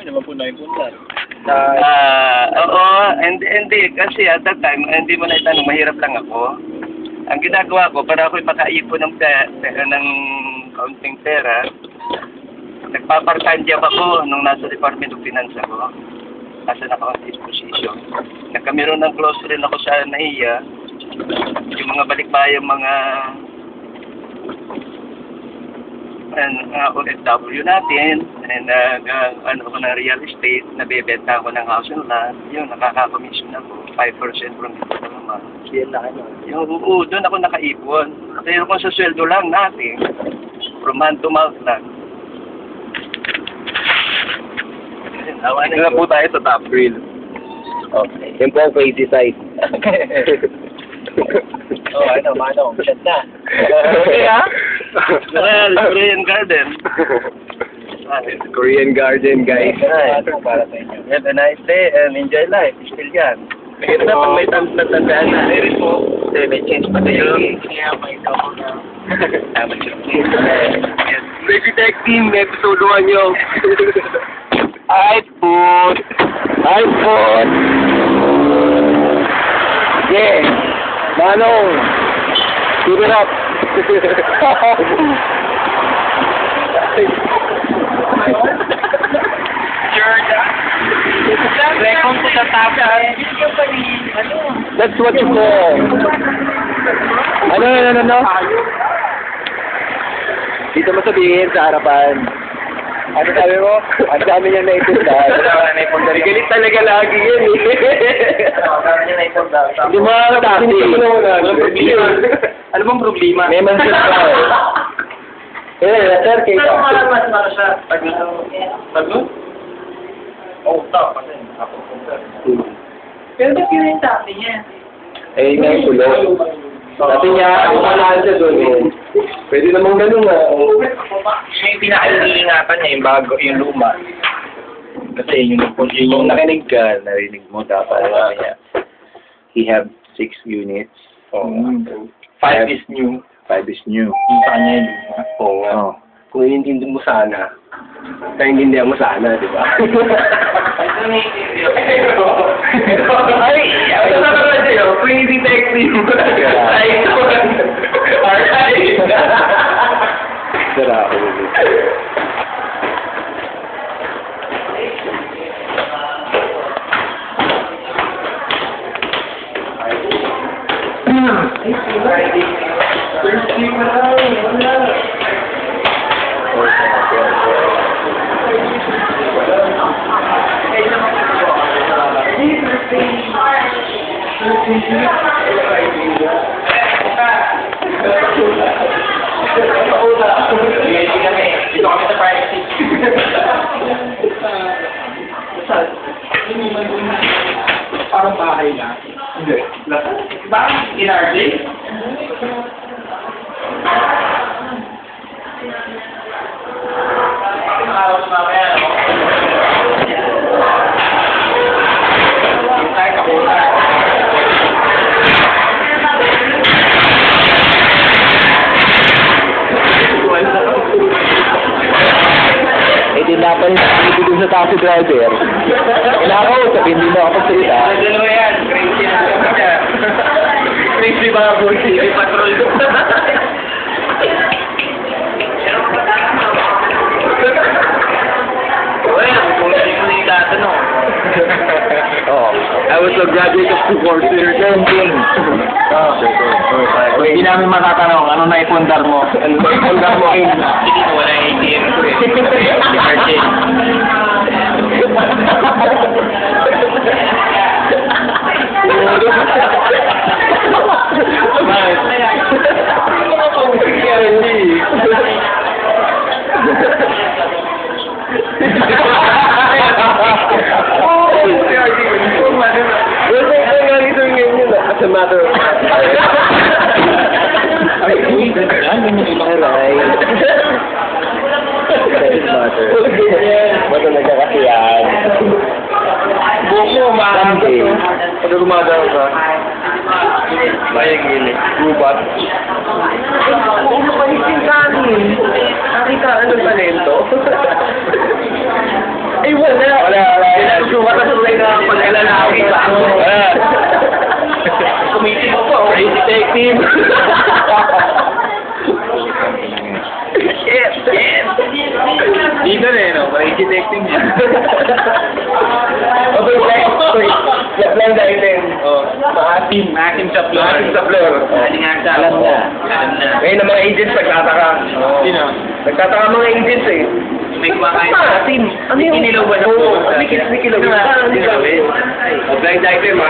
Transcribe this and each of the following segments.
Kami naman po naipunta. Oo, hindi, kasi at that time, hindi mo na itanong, mahirap lang ako. Ang ginagawa ko, para ako'y makaipon ng kaunting pera, nagpa-part-time job ako nung nasa Department of Finance ako. Nasa naka-office position. Nagkameron ng close friend ako sa NAIA, yung mga balikbayang mga OFW natin, and ano ko ng real estate, nabebenta ako ng house and land, yung nakaka-commission ako, 5% from ito naman. Yan na ano. Yung doon ako nakaipon. Pero kung sa sweldo lang natin, from month to month lang. Ito na po tayo sa top grill. Okay. Yan po ang crazy side. Oh, ano, manong. Chat na. Okay, ha? Well, Korean Garden. Korean Garden, guys. Para sa inyo. Have a nice day and enjoy life. Still yan. Pero na pag may tandaan na. Meron po. May change pa tayo. Kaya may tao na. Crazy Tech Team, episode 1 nyo. iPhone. Yeah. Manong. Keep it up. Welcome to the top. That's what you call. Ano? Dito mo sabihin sa harapan. Ano sabi mo? Ang dami niya naipunda. Galit talaga lagi yun eh. Hindi mo taxi. Ano bang problema? May mansit ka eh. Sergei ka. Mas siya. Tagot? Oo, tao. Kasi ako punta. Pero ba't yun yung taxi niya? Eh, nga yung kulong. Dati niya, ang malahan siya doon eh. Pwede namang ganun nga. Siya yung pinaka-iingatan niya, yung bago, yung luma. Kasi yung nakinig ka, narinig mo dapat. He have 6 units. Oh. 5 is new. 5 is new. Yung sa kanya yung luma. Oo nga. Kung inintindi mo sana, naintindihan mo sana, di ba? Ay, ito na naman sa'yo. Crazy Technique. Arjae. Sara ako. Dito kami sa privacy. Parang bahay na. Hindi. Bakit? In Arjae? Dapat hindi dun sa taxi driver. Kinakausap, hindi mo ako magsalita. Ano yan? Crazy na siya. Crazy baboy. Crazy patrol. Well, kung hindi mo yung tatanong. Oh, I was a graduate of 2 courses. Same. Kung hindi namin matatanong, ano na ipundar mo? Ano na ipundar mo? Hindi mo wala yung ATM ko eh. Si Arjae. As a matter of fact. Ba't ang nagkakasiyahan? Buko, maaga to. Pag gumagawa ka, Bayang gili. gubat. Ano pa yung kanin? Nakita, anong talento? Ay, wala. Sumatasuloy na pag-alalaki ba? Wala. Kumitin mo po. Ay, detective. Shit. Dito na no? May detective niya. Okay, blind item. Maasim sa floor. Alam na. Ngayon ang mga agents nagtataka. Sino? Nagtataka mga agents eh. May kumakain. Maasim. Ano yung kinilaw ba na po? May kinilaw ba? Blind item ha.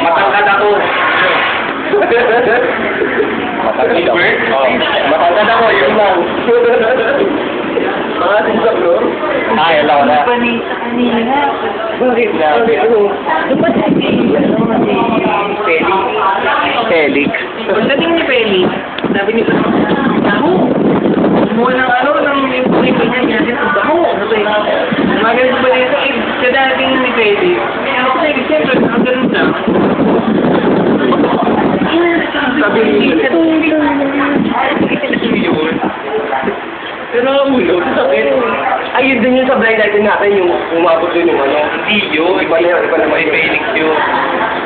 Matangkad ako. Wilbert? Matangkad ako, yun lang. Maasim sa floor? Ay, alam ko na. Kanina. Bakit na? Dapat si Felix. Pagdating ni Felix, sabi ni Baho. Mo ng ng pulipin niya din ang Baho. Magaling ba dito? Kadating ni Felix. Kasi siyempre, ang ganun lang. Sabi ni pero ulo, sakit. Ayun din yun sa blind item natin, yung umabot dun yung ano. Hindi yun. Iba naman May Felix yun.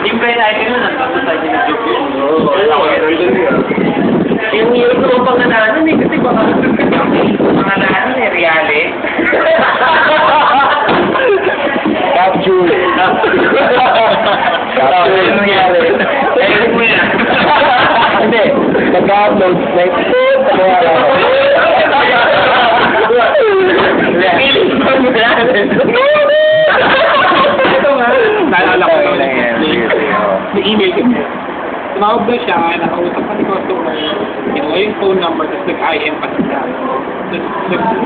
yung blind item na nagpapos tayo ng joke yun. Oo, nandun yun. Yung hirap naman pangalanan eh, kasi baka pangalanan eh, Reale. Capture. Capture yung nangyari. Ayun mo yan. Hindi, nag-upload. Ito nga, naalala ko yun. May email ko. Tumawag daw siya, nakausap pa ni customer, kinuha yung phone number, tapos nag-IM pa siya.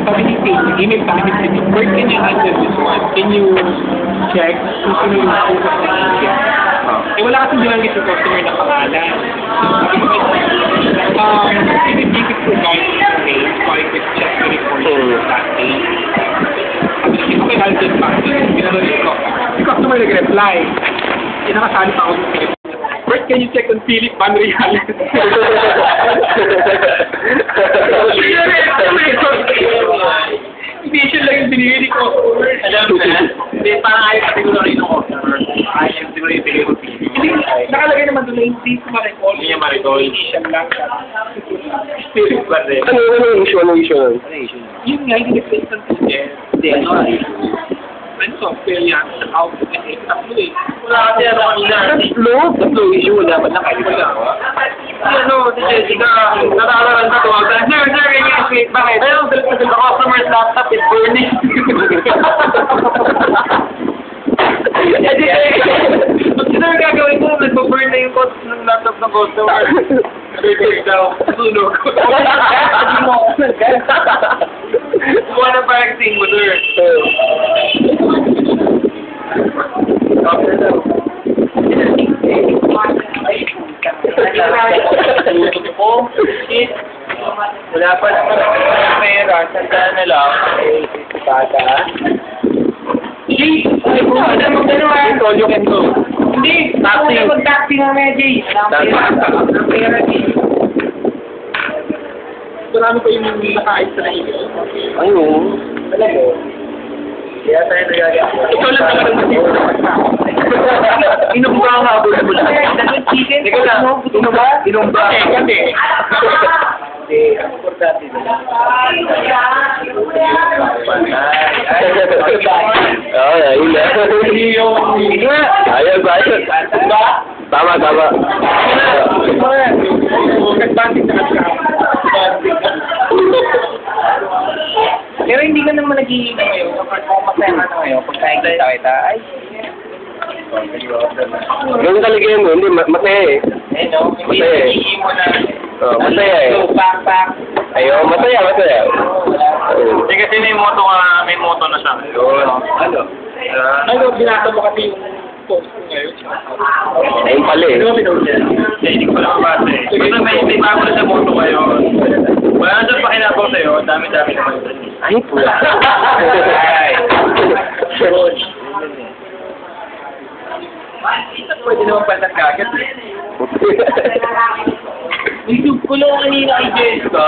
Sabi ni Kate, nag-email sa akin, sabi, where can you answer this one? Can you check kung sino yung nakausap na email? Eh wala kasi binanggit yung customer na pangalan. If you could provide the name, so I could check the report of that name. Sabi niya, okay, I'll get back to you. Ginano'n ko. Si customer nag-reply. Nakasali pa ako sa Philip. First, can you check on Philip Van Real? Initial lang yung binigay ni customer. Alam mo na? Hindi, parang ayaw pati ko na rin yung customer. Ayaw siguro yung bigay ko. Hindi, nakalagay naman doon na hindi ko ma-recall. Hindi niya ma-recall. Initial lang. Philip Van Real. Ano issue? Yun nga, hindi nag-place ng ticket. Hindi, ano? Ano software yan? Sa out kasi tatlo eh. Wala kasi ano kanina. Tatlo issue, wala ba na kayo? Ano, si Jessica, natataran na tuwagan. Sir, can you explain bakit? Ayun, the customer's laptop is burning. Sir, gagawin ko, nagpo-burn na yung laptop ng customer. Nag-burn daw. Sunog. Kuha na parang extinguisher. Wala pa naman ang pera. Sandaan na lang. Bata. Jay! Ay, kung ano magdano All you can do. Hindi! Taxi. Ako mag-taxi mamaya, Jay. Ang pera, Jay. Marami pa yung nakaayos na email. Ano? Alam mo? Kaya tayo nagagawa. Ito lang naman ang motibo na pagkakas. Inumba ang habol mo lang. Chicken? Ikaw na. Inumba? Inumba. Kasi. Hindi. Ang importante na. Ay, ayun na. Ayos. Tama. Nag-banding na kasi ako. Pero hindi ka naman nag-iina ngayon. Kapag masaya ka na ngayon, pag nakikita kita, ay, Ganun talaga yun, hindi, masaya eh. eh no, hindi Masaya eh. nagiging mo na. Masaya eh. So, pack. Ayun, masaya. Hindi kasi may moto na siya. Ano? Ano, binasa mo kasi yung post ko ngayon. Ayun pala eh. Ano ba pinaulit? Hindi ko lang mabasa eh. Basta may bago na sa moto kayo. Wala na dyan pakinabaw sa'yo. Dami-dami naman. Ay, pula. Ay. Pwede naman pala kagat. YouTube ko lang kanina kay Jessica.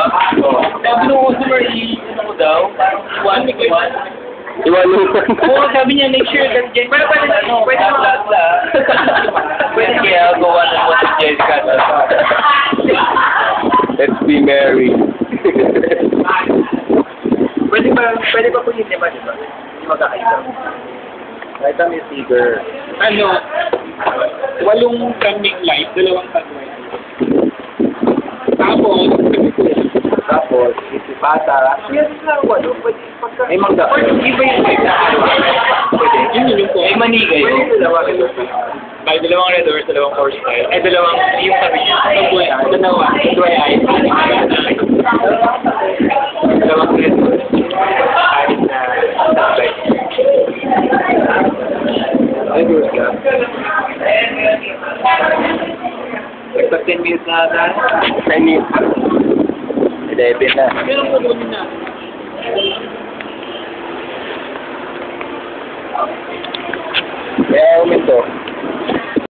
Sabi nung customer, ano ko daw? One. Oo, sabi niya, make sure that Jessica... Pero pwede Pwede kaya gawa ng mo si Jessica. Let's be merry. pwede pa po hindi ba, di ba? Hindi magkakaiba. Kahit ang yung sticker. Ano, 8 turning light, 2 sunlight. Tapos, isi bata. Yes, na, walo. Pwede pagka... Ay, mangga. Iba yung light na ano. Pwede. Yun po. Ay, manigay. Pwede dalawa. By 2 red doors, 2 horse style. Ay, 2, yung sabi niya. Dalawa ay. 2 red doors. Kahit na light. Ay, doors ka. Nagtag 10 minutes na ata. 10 minutes. 11 na. Pero po doon na. Kaya uminto.